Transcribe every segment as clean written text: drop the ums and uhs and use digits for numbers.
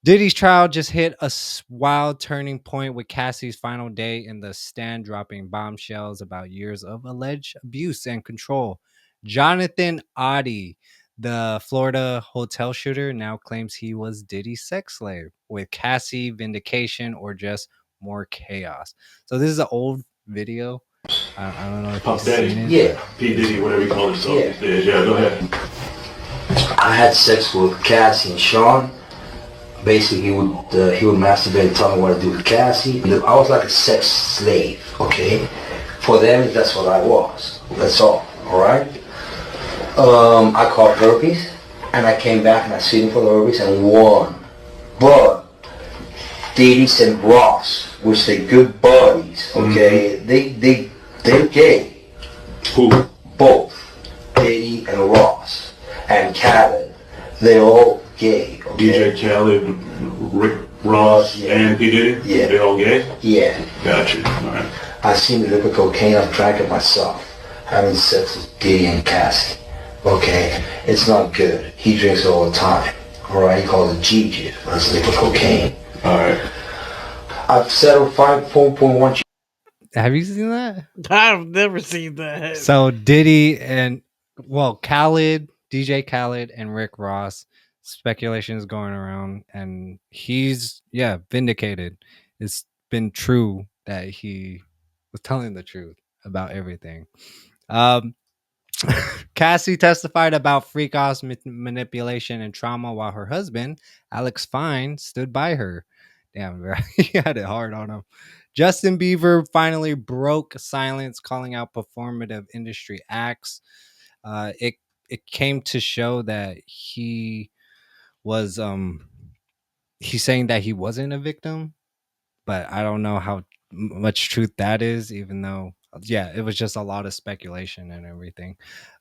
Diddy's trial just hit a wild turning point with Cassie's final day in the stand, dropping bombshells about years of alleged abuse and control. Jonathan Oddie, the Florida hotel shooter, now claims he was Diddy's sex slave, with Cassie vindication or just more chaos. So this is an old video. I don't know if you've seen it. Yeah. P. Diddy, whatever you call himself these days. Yeah, go ahead. I had sex with Cassie and Sean. Basically, he would masturbate and tell me what to do with Cassie. I was like a sex slave, okay? For them, that's what I was. That's all right? I caught herpes, and I came back and I sued him for the herpes and won. But Diddy and Ross, which they good buddies, okay? They're gay. Who? Both. Diddy and Ross. And Khaled. They're all gay. Okay? DJ Khaled, Rick Ross, and P. Diddy? Yeah. They're all gay? Yeah. Gotcha. All right. I've seen the liquid cocaine, I've drank it myself. Having sex with Diddy and Cassie. Okay? It's not good. He drinks it all the time. Alright? He calls it Gigi, but it's liquid cocaine. Alright. I've settled 4.1. Have you seen that? I've never seen that. So Diddy and Khaled, DJ Khaled and Rick Ross, speculation is going around, and he's vindicated. It's been true that he was telling the truth about everything. Cassie testified about freak-offs, manipulation, and trauma, while her husband, Alex Fine, stood by her. Damn, bro. He had it hard on him. Justin Bieber finally broke silence, calling out performative industry acts. It came to show that he was he's saying that he wasn't a victim, but I don't know how much truth that is, even though it was just a lot of speculation and everything.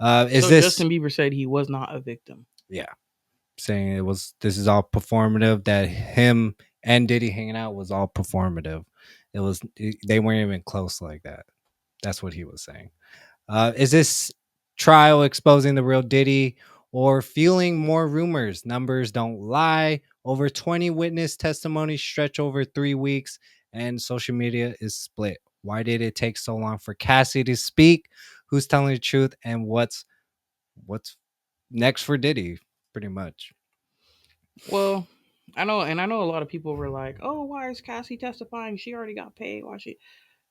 Justin Bieber said he was not a victim? Yeah, saying this is all performative, that him and Diddy hanging out was all performative. They weren't even close like that. That's what he was saying. Is this trial exposing the real Diddy or fueling more rumors? Numbers don't lie. Over 20 witness testimonies stretch over 3 weeks, and social media is split. Why did it take so long for Cassie to speak? Who's telling the truth, and what's next for Diddy? Pretty much. Well, I know a lot of people were like, "Oh, why is Cassie testifying? She already got paid. Why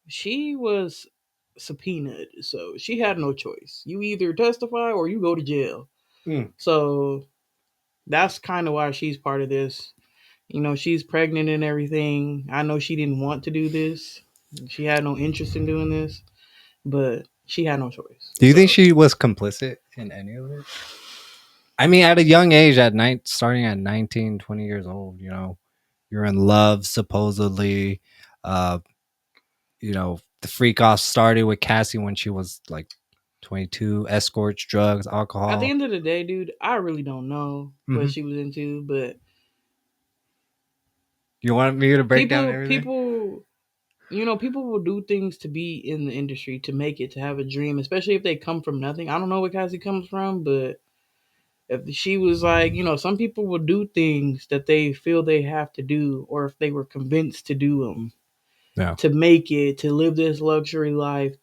she was subpoenaed, so she had no choice. You either testify or you go to jail." So that's kind of why she's part of this. You know, she's pregnant and everything. I know she didn't want to do this. She had no interest in doing this, but she had no choice. Do you think she was complicit in any of it? I mean, at a young age, starting at 19, 20 years old, you're in love, supposedly. The freak off started with Cassie when she was like 22, escorts, drugs, alcohol. At the end of the day, dude, I really don't know what she was into, but you want me to break down everything? People will do things to be in the industry, to make it, to have a dream, especially if they come from nothing. I don't know where Cassie comes from, but if she was like, some people will do things that they feel they have to do, or if they were convinced to do them. Yeah. To make it, to live this luxury life,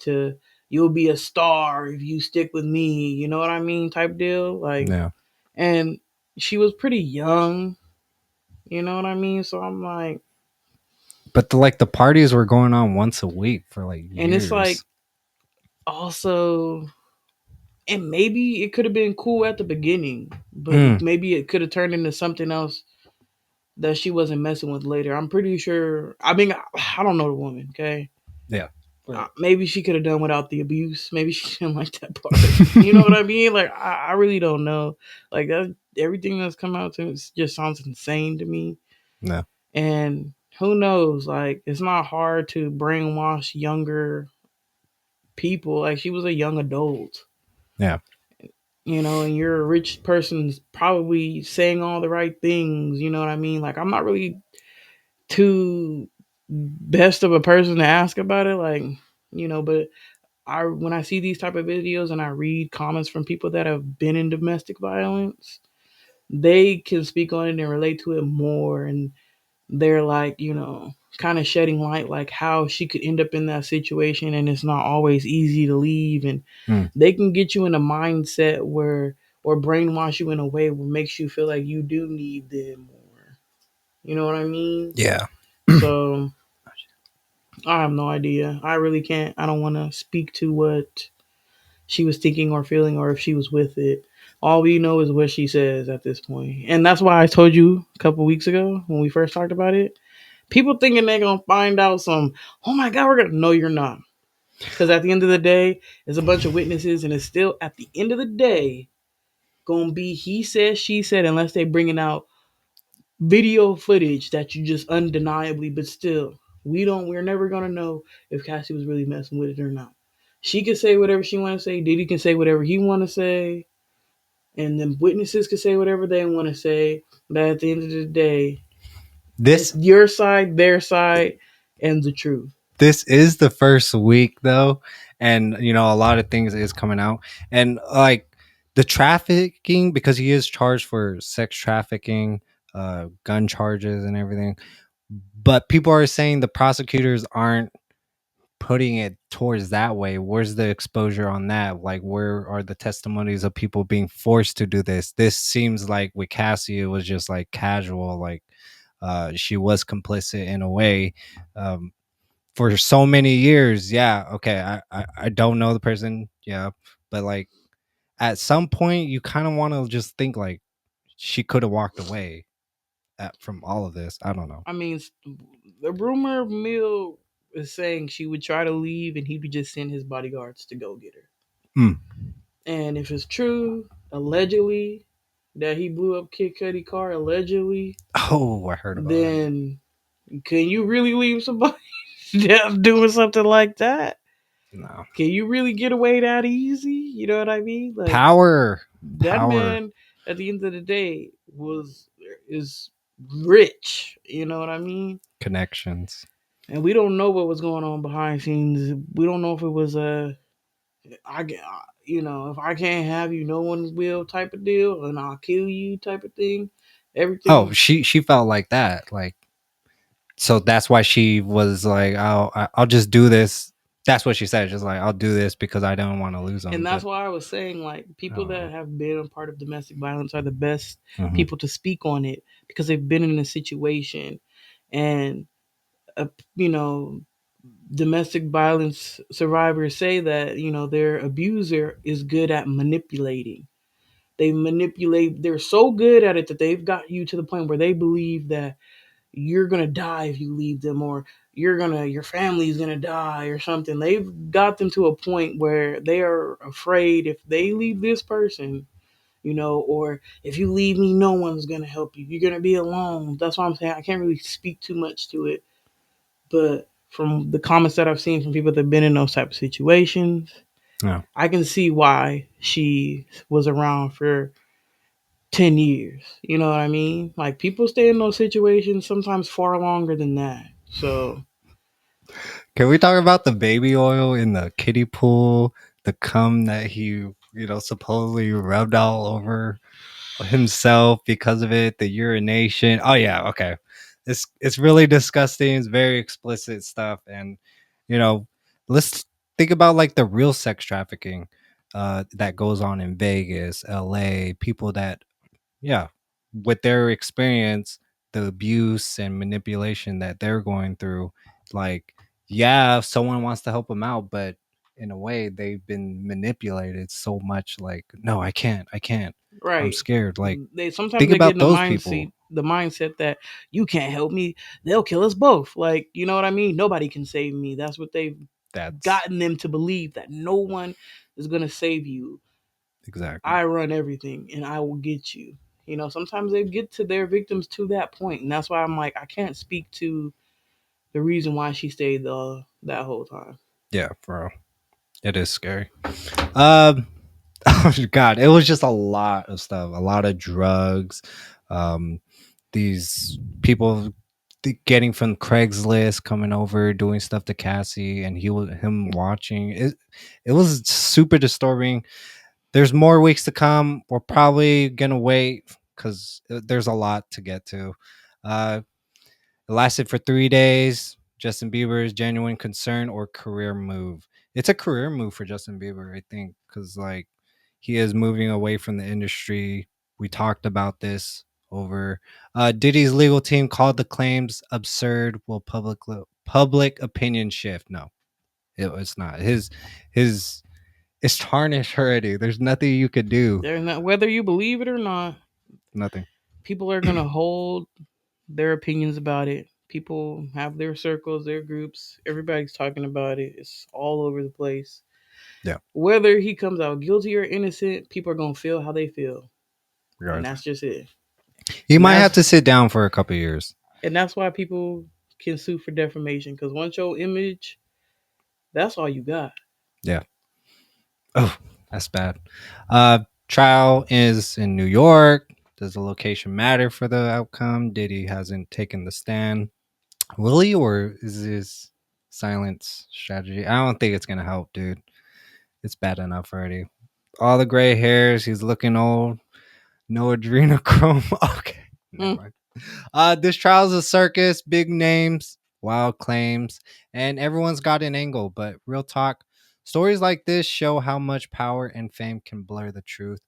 you'll be a star if you stick with me, you know what I mean, type deal. Like, yeah. And she was pretty young, you know what I mean? So I'm like, but the parties were going on once a week for like years. And it's like, also, and maybe it could have been cool at the beginning, but maybe it could have turned into something else that she wasn't messing with later. I'm pretty sure. I mean, I don't know the woman, okay? Yeah. Maybe she could have done without the abuse. Maybe she didn't like that part. You know what I mean? Like, I really don't know. Like, everything that's come out to it just sounds insane to me. No. And who knows? Like, it's not hard to brainwash younger people. Like, she was a young adult. Yeah. And you're a rich person probably saying all the right things. You know what I mean? Like, I'm not really too best of a person to ask about it. Like, but when I see these type of videos and I read comments from people that have been in domestic violence, they can speak on it and relate to it more, and they're like, kind of shedding light, like how she could end up in that situation, and it's not always easy to leave, and Mm, they can get you in a mindset where, or brainwash you in a way where makes you feel like you do need them more. You know what I mean? yeah. So I have no idea. I really can't. I don't want to speak to what she was thinking or feeling, or if she was with it. All we know is what she says at this point, and that's why I told you a couple weeks ago when we first talked about it. People thinking they're gonna find out some. Oh my God, we're gonna. No, you're not. Because at the end of the day, it's a bunch of witnesses, and it's still at the end of the day gonna be he said, she said, unless they bringing out video footage that you just undeniably. But still, we're never gonna know if Cassie was really messing with it or not. She can say whatever she want to say. Diddy can say whatever he want to say, and the witnesses can say whatever they want to say. But at the end of the day, This it's your side, their side, and the truth. this is the first week though, and a lot of things is coming out, and like the trafficking, because he is charged for sex trafficking, gun charges and everything. But people are saying the prosecutors aren't putting it towards that way. Where's the exposure on that? Like, where are the testimonies of people being forced to do this? This seems like with Cassie, it was just like casual, like she was complicit in a way. For so many years, yeah, okay, I don't know the person, yeah, but like at some point, you kind of want to just think like she could have walked away from all of this. I don't know. I mean, the rumor mill is saying she would try to leave and he would just send his bodyguards to go get her. Mm. And if it's true, allegedly, that he blew up Kid Cudi car, allegedly, Oh, I heard about it. then can you really leave somebody dead doing something like that? No. Can you really get away that easy? You know what I mean? Like Power. that Power. man, at the end of the day, is rich. You know what I mean? Connections. And we don't know what was going on behind scenes. We don't know if it was I get, if I can't have you, no one will type of deal, and I'll kill you type of thing. Oh, Everything, she felt like that. Like, so that's why she was like, I'll just do this. That's what she said. Just like, I'll do this because I don't want to lose and them. that's But why I was saying, like, I people don't know. that have been a part of domestic violence are the best Mhm. people to speak on it because they've been in a situation, and uh, you know, domestic violence survivors say that their abuser is good at manipulating. They manipulate. They're so good at it that they've got you to the point where they believe that you're gonna die if you leave them, or your family's gonna die or something. They've got them to a point where they are afraid if they leave this person, or if you leave me, no one's gonna help you. You're gonna be alone. That's why I'm saying I can't really speak too much to it, but from the comments that I've seen from people that have been in those type of situations, Yeah. I can see why she was around for 10 years. You know what I mean? Like people stay in those situations sometimes far longer than that. So, Can we talk about the baby oil in the kiddie pool? The cum that he, supposedly rubbed all over himself because of it, the urination. Oh yeah, okay. It's really disgusting. It's very explicit stuff, and you know, let's think about like the real sex trafficking that goes on in Vegas, LA. People that, yeah, with their experience, the abuse and manipulation that they're going through, like, yeah, if someone wants to help them out, but in a way they've been manipulated so much, like, no, I can't, I'm right. scared. Like, They sometimes think they get in about those people. the mindset that you can't help me, they'll kill us both. Like, you know what I mean? Nobody can save me. That's what they've That's gotten them to believe, that no one is going to save you. exactly. I run everything and I will get you. Sometimes they get to their victims to that point, and that's why I'm like I can't speak to the reason why she stayed that whole time. Yeah, bro, it is scary. um oh god, it was just a lot of stuff, a lot of drugs, um these people getting from Craigslist, coming over, doing stuff to Cassie, and him watching it. It was super disturbing. There's more weeks to come. We're probably gonna wait because there's a lot to get to. Uh, it lasted for 3 days. Justin Bieber's genuine concern or career move. It's a career move for Justin Bieber, I think, because like he is moving away from the industry. We talked about this over. Diddy's legal team called the claims absurd. Will public opinion shift? No, it's not. His it's tarnished already. There's nothing you could do. They're not, whether you believe it or not, Nothing. people are gonna hold their opinions about it. People have their circles, their groups. Everybody's talking about it. It's all over the place. Yeah. Whether he comes out guilty or innocent, people are gonna feel how they feel, and Regardless. that's just it. He And might that's have to sit down for a couple of years. and that's why people can sue for defamation, because once your image, that's all you got. Yeah. Oh, that's bad. Trial is in New York. Does the location matter for the outcome? Diddy hasn't taken the stand. Will he, or is his silence strategy? I don't think it's gonna help, dude. It's bad enough already. All the gray hairs. He's looking old. No adrenochrome. Okay, never Hmm. mind. This trial's a circus, big names, wild claims, and everyone's got an angle. But real talk, stories like this show how much power and fame can blur the truth.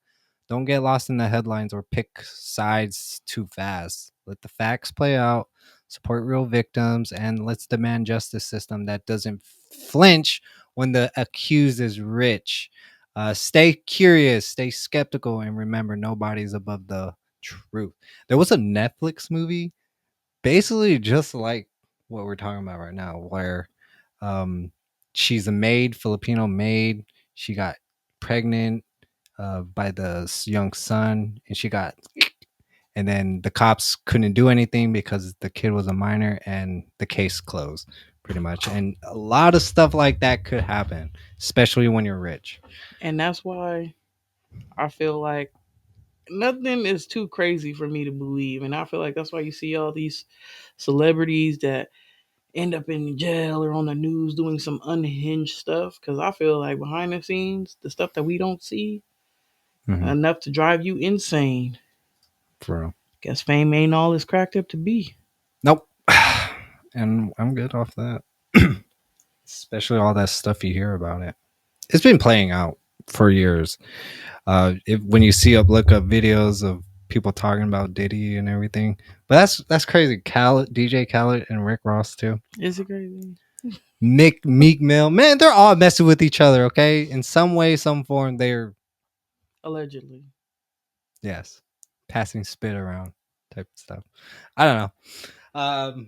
Don't get lost in the headlines or pick sides too fast. Let the facts play out, support real victims, and let's demand justice system that doesn't flinch when the accused is rich. Stay curious, stay skeptical, and remember nobody's above the truth. There was a Netflix movie basically just like what we're talking about right now, where um, she's a maid, Filipino maid. She got pregnant by the young son, and she got, and then the cops couldn't do anything because the kid was a minor, and the case closed pretty much. And a lot of stuff like that could happen, especially when you're rich. And that's why I feel like nothing is too crazy for me to believe. And I feel like that's why you see all these celebrities that end up in jail or on the news doing some unhinged stuff. Because I feel like behind the scenes, the stuff that we don't see, Mm-hmm. enough to drive you insane. For real. Guess fame ain't all it's cracked up to be. Nope. And I'm good off that. Especially all that stuff you hear about it. It's been playing out for years. When you see look up videos of people talking about Diddy and everything, but that's crazy. DJ Khaled, and Rick Ross too. Is it crazy? Meek Mill, man, they're all messing with each other. Okay, in some way, some form, they're Allegedly. yes, passing spit around type of stuff. I don't know.